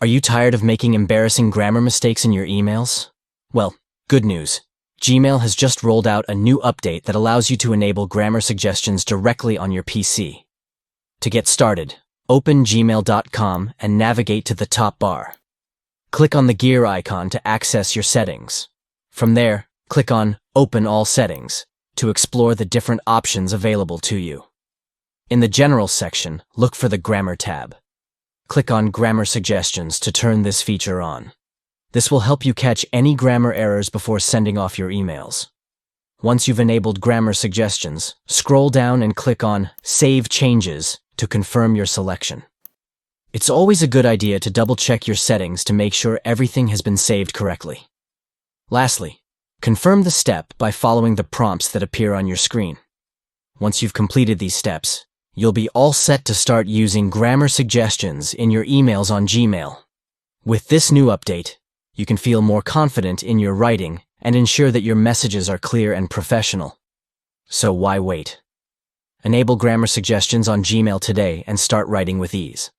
Are you tired of making embarrassing grammar mistakes in your emails? Well, good news. Gmail has just rolled out a new update that allows you to enable grammar suggestions directly on your PC. To get started, open gmail.com and navigate to the top bar. Click on the gear icon to access your settings. From there, click on Open All Settings to explore the different options available to you. In the General section, look for the Grammar tab. Click on Grammar Suggestions to turn this feature on. This will help you catch any grammar errors before sending off your emails. Once you've enabled Grammar Suggestions, scroll down and click on Save Changes to confirm your selection. It's always a good idea to double-check your settings to make sure everything has been saved correctly. Lastly, confirm the step by following the prompts that appear on your screen. Once you've completed these steps, you'll be all set to start using grammar suggestions in your emails on Gmail. With this new update, you can feel more confident in your writing and ensure that your messages are clear and professional. So why wait? Enable grammar suggestions on Gmail today and start writing with ease.